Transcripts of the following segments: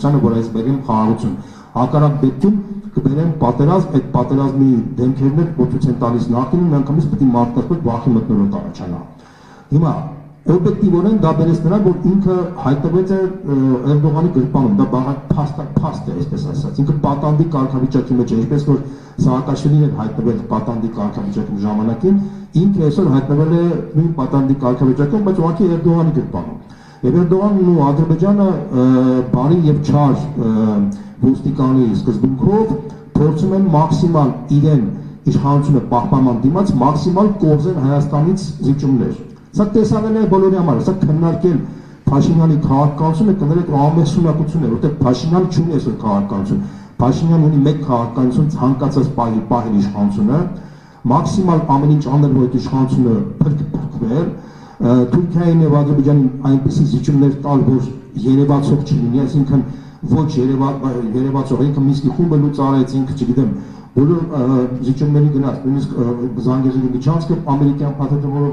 որ այս բերին խաղաղություն հակառակ դեպքում կբերեն պատերազմ, այդ պատերազմի դեմքերն էլ ո՞ց են տալիս նախինին, միանգամից պետք է մարդկանց վախի մթնոլորտ առաջանա։ Հիմա օբյեկտիվորեն դա բերեց նրան, որ ինքը հայտնվեց է Էրդողանի գրպանում, դա փաստ է, այսպես ասած, ինքը պատանդի կարգավիճակի մեջ է, ինչպես որ Սաակաշվիլին էր հայտնվել պատանդի կարգավիճակի ժամանակին, ինքը այսօր հայտնվել է նույն պատանդի կարգավիճակում, բայց ուղղակի Էրդողանի գրպանում։ Եվ Էրդողանն ու Ադրբեջանը բարի եւ չար ոստիկանի սկզբունքով փորձում են մաքսիմալ իրեն իշխանությունը պահպանման դիմաց մաքսիմալ կորզեն Հայաստանից զիջումներ։ Սա տեսանել է բոլորի համար, սա քննարկել Փաշինյանի քաղաքականությունը կներեք ամենասունակություն է, որտեղ Փաշինյանը չունի այսօր քաղաքականություն։ Փաշինյանը ունի մեկ քաղաքականություն ցանկացած պահել իշխանությունը, մաքսիմալ ամեն ինչ անել, որ այդ իշխանությունը փրկվեր, Թուրքիային եւ Ադրբեջանին այնպիսի զիջումներ տալ, որ երևացող չլինի, այսինքն ոչ երևացող, ինքը Մինսկի խումբը լուծ արեց, ինքը չգիտեմ, բոլոր զիջումների գնաց, նույնիսկ Զանգեզուրի միջանցքը ամերիկյան փաթեթավորով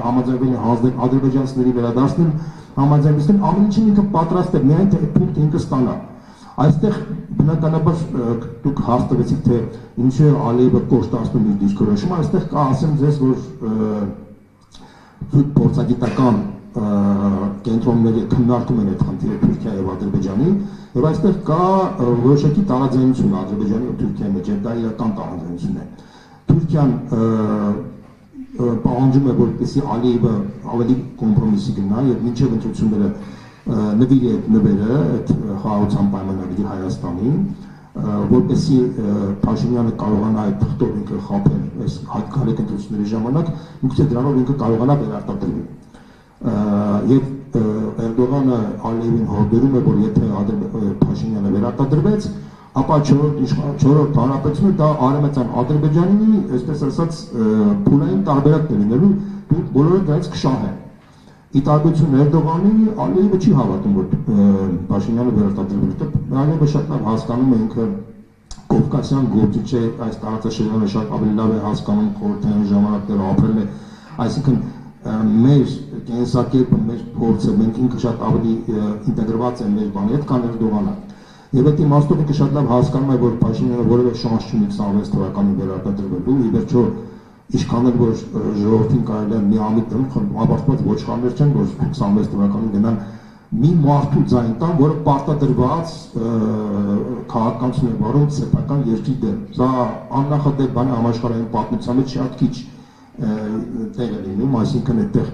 համաձայնվել է հանձնել ադրբեջանցիների վերադարձնել, համաձայնվեցին, ամեն ինչին ինքը պատրաստ է, միայն թե այդ փուլը ինքը ստանա։ Այստեղ բնականաբար դուք հարցրեցիք, թե ինչու է Ալիևը կոշտացնում իր դիսկուրսը, այստեղ կա ասեմ ձեզ, որ փորձագիտական կենտրոնները քննարկում են այդ խնդիրը Թուրքիայի եւ Ադրբեջանի, եւ այստեղ կա որոշակի տարաձայնություն Ադրբեջանի եւ Թուրքիայի մեջ, դա իրական տարաձայնություն է։ Թուրքիան պահանջում է, որպեսզի Ալիևը ավելի կոմպրոմիսի գնա եւ մինչեւ ընտրությունները նվիրի այդ նվերը, այդ խաղաղության պայմանագրի Հայաստանին, որպեսզի Փաշինյանը կարողանա այդ թղթով ինքը խաբել այս հատկալիք ընտրությունների ժամանակ, ինքը դրանով ինքը կարողանա վերարտադրվել։ Եվ Էրդողանը Ալիևին հորդորում է, որ եթե Փաշինյանը վերարտադրվեց, ապա չորրորդ հանրապետությունը դա արևմտյան Ադրբեջանի, այսպես ասած, փուլային տարբերակ կլինելու, բոլորը դրանից կշահեն։ Ի տարբերություն Էրդողանի, Ալիևը չի հավատում, որ Փաշինյանը վերարտադրվել է։ Ալիևը շատ լավ հասկանում է, ինքը կովկասյան գործիչ է, այս տարածաշրջանը շատ ավելի լավ է հասկանում, խորհրդային ժամանակները ապրել է, այսինքն մեր կենսակերպը, մեր փորձը, մենք ինքը շատ ավելի ինտեգրված է մեր բանի հետ, քան Էրդողանը։ Եւ այդ իմաստով ինքը շատ լավ հասկանում է, որ Փաշինյանը որևէ շանս չունի 26 թվականին վերարտադրվելու, ի վերջո Ինչքան որ ժողովրդին կարելի է միամիտ դրում, ապարտված ոչխարներ չեն, որ 26 թվականին գնան մի մարդու ձայն տան, որը պարտադրված քաղաքականություն է վարում սեփական երկրի դեմ։ Սա աննախադեպ բան է համաշխարհային պատմության մեջ շատ քիչ տեղ է լինում, այսինքն այդտեղ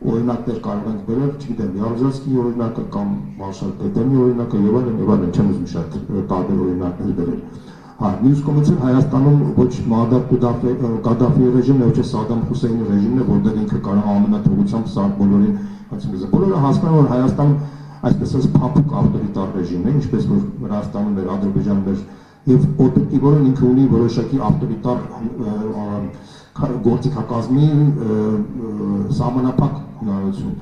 օրինակներ կարող ենք բերել, չգիտեմ, Յարուզելսկիի օրինակը կամ Մարշալ Պետերնի օրինակը եւ այլն, չեմ ուզում շատ տարբեր օրինակներ բերել։ Մյուս կողմից Հայաստանում ոչ Մահմեդ Կադաֆիի ռեժիմն է, ոչ Սադամ Հուսեյնի ռեժիմն է, որտեղ ինքը կարող ամենաթողությամբ սա բոլորին, այսինքն բոլորը հասկանում որ Հայաստանում այսպես ասած փափուկ ավտորիտար ռեժիմն է, ինչպես որ Վրաստանում էր, Ադրբեջանում էր, եւ օբյեկտիվորեն ինքը ունի որոշակի ավտորիտար գործիքակազմի սահմանափակ հնարավորություն։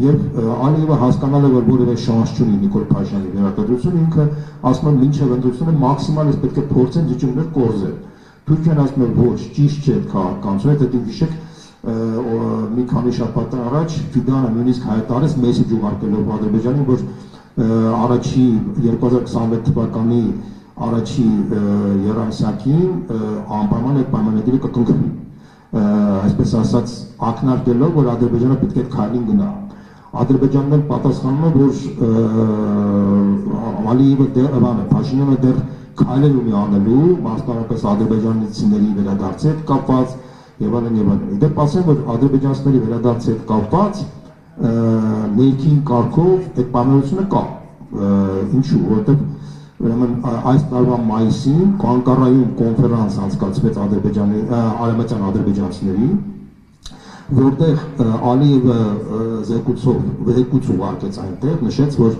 Եվ Ալիևը հասկանալ է, որ որևէ շանս չունի Նիկոլ Փաշինյանի վերարտադրությունը, ինքը ասում է մինչև ընտրությունը մաքսիմալ պետք է փորձեն զիջումներ կորզել։ Թուրքիան ասում է ոչ, ճիշտ չէ այդ քաղաքականությունը, դա հիշեք մի քանի շաբաթ առաջ Ֆիդանը նույնիսկ հայտարարեց մեսեջ ուղարկելով Ադրբեջանին, որ առաջի 2026 թվականի առաջի եռամսյակին անպայման այդ պայմանագիրը կկնքվի։ Այսպես ասած ակնարկելով, որ Ադրբեջանը պետք է քայլին գնա։ Ադրբեջանն էլ պատասխանում է, որ Ալիևը դեռ Փաշինյանը դեռ քայլեր ունի անելու, մասնավորապես ադրբեջանցիների վերադարձի հետ կապված եւ այլն եւ այլն։ Դեռ ասեմ, որ ադրբեջանցիների վերադարձի հետ կապված ներքին կարգով այդ պայմանությունը կա։ Ինչու՞, որովհետեւ ուրեմն այս տարվա մայիսին Անկարայում կոնֆերանս անցկացվեց Ադրբեջանի արևմտյան ադրբեջանցիների, որտեղ Ալիևը զեկույց ուղարկեց այնտեղ, նշեց, որ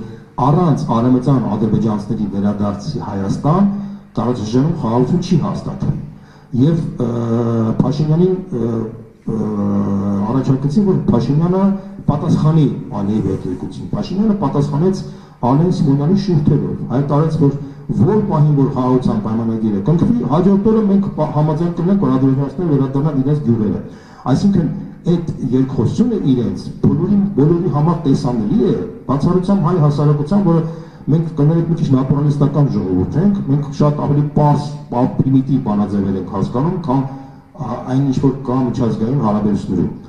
առանց արևմտյան ադրբեջանցիների վերադարձի Հայաստան տարածաշրջանում խաղաղություն չի հաստատվի։ Եւ Փաշինյանին առաջարկեցին, որ Փաշինյանը պատասխանի Ալիևի զեկույցին։ Փաշինյանը պատասխանեց Ալեն Սիմոնյանի շուրթերով, հայտարարեց, որ պահին որ խաղաղության պայմանագիրը կնքվի, հաջորդ օրը մենք համաձայն կլինենք, որ ադրբեջանցիները վերադառնան իրենց գյուղերը։ Այսինքն այդ երկխոսությունը իրենց բոլորի համար տեսանելի է, բացառությամբ հայ հասարակության, որը մենք կներեք մի քիչ նատուրալիստական ժողովուրդ ենք, մենք շատ ավելի պարզ, պրիմիտիվ բանաձևեր ենք հասկանում, քան այն ինչ որ կա միջազգային հարաբերություններում։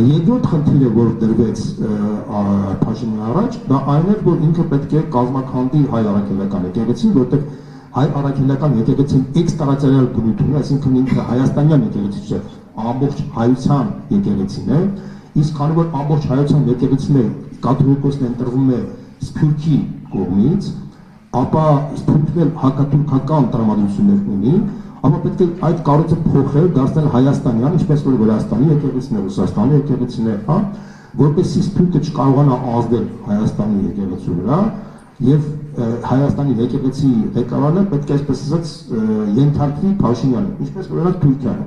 Երկրորդ խնդիրը, որ դրվեց Փաշինյանի առաջ, դա այն էր, որ ինքը պետք է կազմաքանդի հայ առաքելական եկեղեցին, որտեղ հայ առաքելական եկեղեցին էքստերատերիալ բնույթ ունի, այսինքն ինքը հայաստանյան եկեղեցի չէ, ամբողջ հայության եկեղեցին է, իսկ քանի որ ամբողջ հայության եկեղեցին է կաթոլիկոսն ընտրվում է Սփյուռքի կողմից, ապա Սփյուռքն հակաթուրքական տրամադրություններ ունի, ապա պետք է այդ կառույցը փոխել, դարձնել հայաստանյան, ինչպես որ Վրաստանի եկեղեցին է, Ռուսաստանի եկեղեցին է, հա, որպեսզի Սփյուռքը չկարողանա ազդել Հայաստանի եկեղեցու վրա, եւ Հայաստանի եկեղեցի ղեկավարը պետք է այսպես ասած ենթարկվի Փաշինյանին, ինչպես օրինակ Թուրքիան,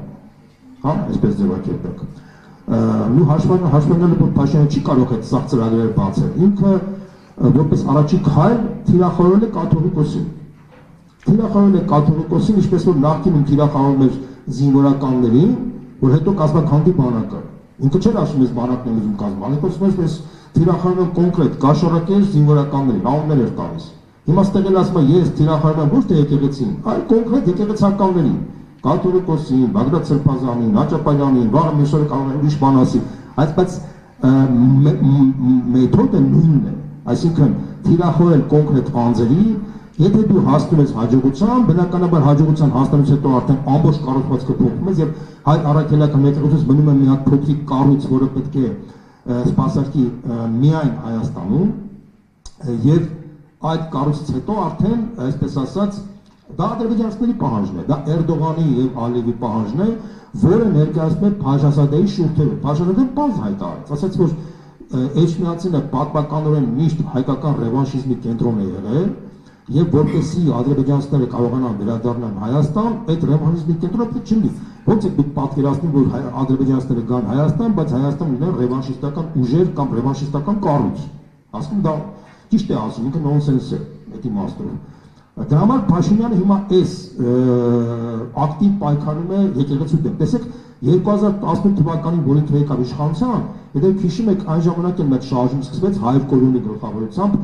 հա, այսպես ձևակերպեք։ Նու հաշվարկել որ Փաշինյանը չի կարող այդ սաղ ծրագրերը բացել, ինքը որպես առաջին քայլ թիրախորել է կաթոլիկոսին։ Թիրախորել է կաթոլիկոսին, ինչպես որ նախկինում թիրախավորում էր զինվորականներին, որ հետո կազմաքանդի բանակը։ Ինքը չէր ասում ես բանակն եմ ուզում կազմել, ասում էր ես թիրախորում եմ կոնկրետ կաշառակեր զինվորականներին, անուններ էր տալիս։ Հիմա ստեղել ասում է ես թիրախորում եմ ոչ թե եկեղեցին, այլ կոնկրետ եկեղեցականներին, կաթոլիկոսին, Բագրատ Սրբազանին, Նաճապալյանին, վաղը մյուսօրը կարող է ուրիշ բան ասի, բայց մեթոդը նույնն է, այսինքն թիրախորել կոնկրետ անձերի, եթե դու հասնում ես հաջողության, բնականաբար հաջողության հասնելուց հետո արդեն ամբողջ կառուցվածքը փոխվում է եւ հայ առաքելական եկեղեցուց մնում է մի հատ փոքրիկ կառույց, որը պետք է սպասարկի միայն Հայաստանում եւ այդ կառույցից հետո արդեն, այսպես ասած, դա ադրբեջանցիների պահանջն է, դա Էրդողանի եւ Ալիևի պահանջն է, որը ներկայացնում է Փաշազադեի շուրթերը։ Փաշազադեն բաց հայտարարեց, ասաց որ Էջմիածինը պատմականորեն միշտ հայկական ռևանշիզմի կենտրոն է եղել եւ որպեսզի ադրբեջանցիները կարողանան վերադառնալ Հայաստան, այդ ռևանշիզմի կենտրոնը պետք չլինի։ Ոնց է դուք պատկերացնում, որ ադրբեջանցիները գան Հայաստան, բայց Հայաստանը ունեն ռևանշիստական ուժեր կամ ռևանշիստական կառույց։ Ասում դա ճիշտ է ասում, ինքը նոնսենս է, այդ իմաստով։ Դրա համար Փաշինյանը հիմա էս ակտիվ պայքարում է եկեղեցու դեմ։ Տեսեք 2018 թվականին, որ ինքը եկավ իշխանության, եթե հիշում եք այն ժամանակ էլ մեծ շարժում սկսվեց Հայր Կորյունի գլխավորությամբ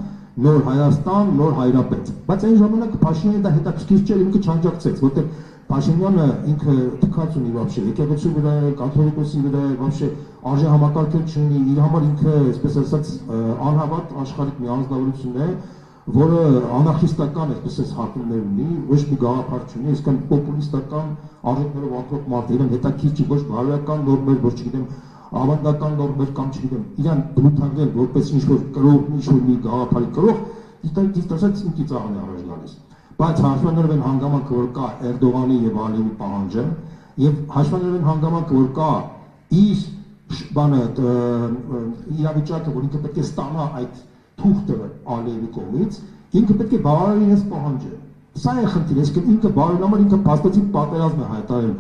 նոր Հայաստան, նոր Հայրապետ։ Բայց այն ժամանակ Փաշինյանը դա հետաքրքիր չէր, ինքը չանջակցեց, որտեղ Փաշինյանը ինքը թքած ունի вообще եկեղեցու վրա, կաթոլիկոսի վրա, вообще արժե համակարգել չունի, իր համար ինքը, այսպես ասած, անհավատ աշխարհիկ մի անձնավորություն է, որը անարխիստական, այսպես ասած, հակումներ ունի, ոչ մի գաղափար չունի, այսքան պոպուլիստական արժեքներով անցող մարդ, իրեն հետաքրքիր չի ոչ բարոյական նորմեր, ոչ չգիտեմ, ավանդական նորմեր կամ չգիտեմ, իրան բնութագրել որպես ինչ-որ կրող, ինչ-որ մի գաղափարի կրող, դիտած ինքնից աղն է առաջ գալիս։ Բայց հաշվաններով են հանգամանքը, որ կա Էրդողանի եւ Ալիևի պահանջը, եւ հաշվաններով են հանգամանքը, որ կա իր բանը իրավիճակը, որ ինքը պետք է ստանա այդ թուղթը Ալիևի կողմից, ինքը պետք է բավարարի այս պահանջը։ Սա է խնդիրը, այսինքն ինքը բարոյնամար ինքը փաստացի պատերազմ է հայտարարել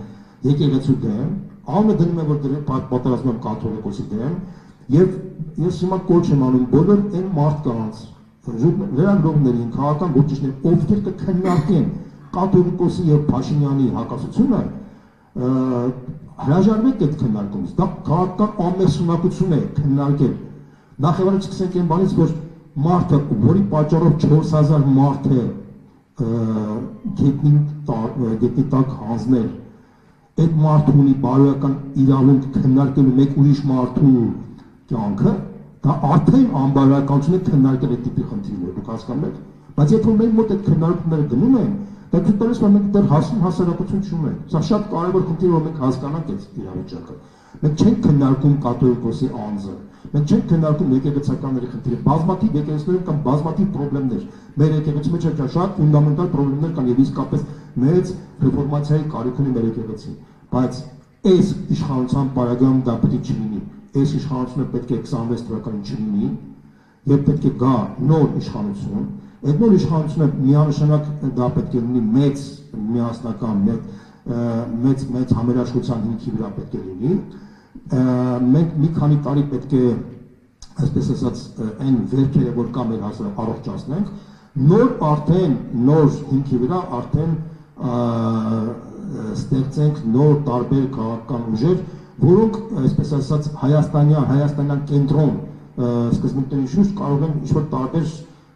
եկեղեցու դեմ, անունը դնում է, որ պատերազմ եմ կաթոլիկոսի դեմ, եւ ես հիմա կոչ եմ անում բոլոր այն մարդկանց լրագրողներին, քաղաքական գործիչներին, ովքեր կքննարկեն կաթոլիկոսի եւ Փաշինյանի հակասությունը, հրաժարվեք այդ քննարկումից։ Դա քաղաքական ամենասունակություն է քննարկել։ Նախ եւ առաջ սկսենք այն բանից, որ մարդը, որի պատճառով 4000 մարդ է գետնի տակ հանձնել, այդ մարդը ունի բարոյական իրավունք քննարկելու մեկ ուրիշ մարդու կյանքը, դա արդեն անբարոյականություն է քննարկել այդ տիպի խնդիրները, դուք հասկանում եք, բայց եթե մենք մոտ այդ քննարկումները գնում են, դա դեռ մենք դեռ հասուն հասարակություն չունենք։ Սա շատ կարևոր խնդիր է, որ մենք հասկանանք այդ իրավիճակը։ Մենք չենք քննարկում կաթոլիկոսի անձը, մենք չենք քննարկում եկեղեցականների խնդիրը, բազմաթիվ եկեղեցիներում կան բազմաթիվ խնդիրներ։ Մեր եկեղեցու մեջ շատ ֆունդամենտալ խնդիրներ կան եւ իսկապես մեծ ռեֆորմացիայի կարիք ունի մեր եկեղեցին, բայց այս իշխանության պարագայում դա պետք է չլինի։ Այս իշխանությունը պետք է 26 թվականին չլինի եւ պետք է գա նոր իշխանություն։ Այդ նոր իշխանությունը միանշանակ դա պետք է լինի մեծ միասնական, մեծ համերաշխության հիմքի վրա պետք է լինի։ Մենք մի քանի տարի պետք է, այսպես ասած, այն վերքերը, որ կա մեր հասարակ առողջացնենք, նոր հիմքի վրա արդեն ստեղծենք նոր տարբեր քաղաքական ուժեր, որոնք, այսպես ասած, հայաստանյան կենտրոն սկզբունքների շուրջ կարող են ինչ-որ տարբեր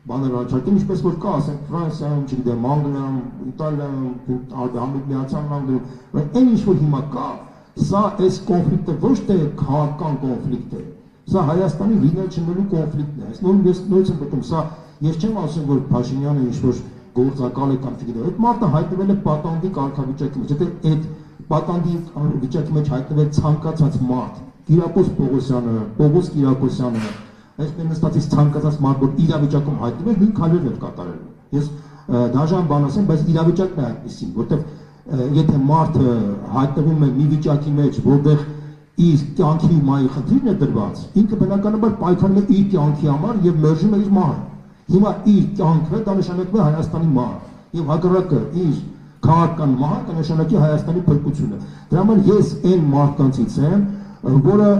բաներ առաջարկեն, ինչպես որ կա, ասենք Ֆրանսիայում, չգիտեմ, Անգլիայում, Իտալիայում, Միացյալ Նահանգներում, բայց այն ինչ որ հիմա կա, սա այս կոնֆլիկտը ոչ թե քաղաքական կոնֆլիկտ է, սա Հայաստանի լինել չնելու կոնֆլիկտն է, այս նույնպես եմ պատում, սա ես չեմ ասում, որ Փաշինյանը ինչ-որ գործակալ է կամ չգիտեմ, այդ մարդը հայտնվել է պատանդի կարգավիճակի մեջ, եթե այդ պատանդի վիճակի մեջ հայտնվել ցանկացած մարդ, Կիրակոս Պողոսյանը, Պողոս Կիրակոսյանը, այսպես նստածից ցանկացած մարդ, որ իրավիճակում հայտնվել, նույն քայլերն էր կատարել։ Ես դաժան բան ասեմ, բայց իրավիճակն է այդպեսին, որտեղ եթե մարդը հայտնվում է մի վիճակի մեջ, որտեղ իր կյանքի մայի խնդիրն է դրված, ինքը բնականաբար պայքարում է իր կյանքի համար եւ մերժում է իր մահը։ Հիմա իր կյանքը դա նշանակում է Հայաստանի մահը եւ հակառակը իր քաղաքական մահը կնշանակի Հայաստանի փրկությունը։ Դրա համար ես այն մարդկանցից եմ, որը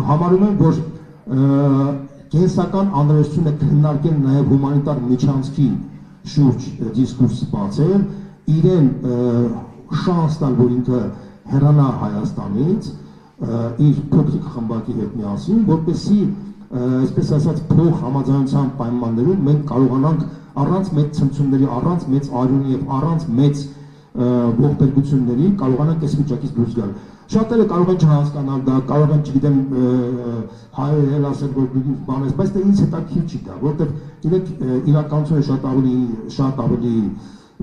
համարում եմ, որ կենսական անհրաժեշտությունը քննարկել նաև հումանիտար միջանցքի շուրջ դիսկուրս բացել, իրեն շանս տալ, որ ինքը հեռանա Հայաստանից իր փոքրիկ խմբակի հետ միասին, որպեսզի այսպես ասած փող համաձայնության պայմաններում մենք կարողանանք առանց մեծ ցնցումների, առանց մեծ արյունի եւ առանց մեծ ողբերգությունների կարողանանք այս վիճակից դուրս գալ։ Շատերը կարող են չհասկանալ դա, կարող են, չգիտեմ, հայերեն ասել, որ բան է, բայց դա ինձ հետաքրքիր չի դա, որովհետև իրենք իրականությունը շատ ավելի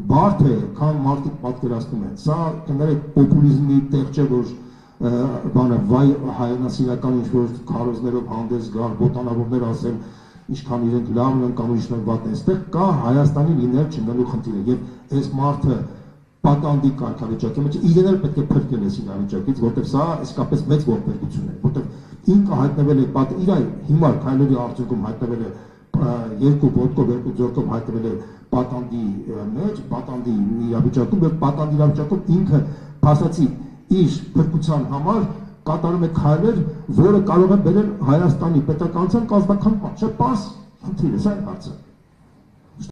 բարդ է, քան մարդիկ պատկերացնում են։ Սա կներեք պոպուլիզմի տեղ չէ, որ բանը վայ հայրենասիրական ինչ-որ քարոզներով հանդես գալ, բոտանավորներ ասել, ինչքան իրենք լավն են կամ ուրիշներ վատն են, այստեղ կա Հայաստանի լինել չնելու խնդիրը եւ այս մարդը պատանդի կարգավիճակի մեջ իրեն էլ պետք է փրկել այս իրավիճակից, որտեղ սա իսկապես մեծ ողբերգություն է, որտեղ ինքը հայտնվել է իր հիմար քայլերի արդյունքում հայտնվել է երկու ոտքով, երկու ձեռքով հայտնվել է պատանդի մեջ, պատանդի իրավիճակում եւ պատանդի իրավիճակում ինքը փաստացի իր փրկության համար կատարում է քայլեր, որը կարող է բերել Հայաստանի պետականության կազմաքանդման։ Շատ պարզ խնդիր է, սա է հարցը։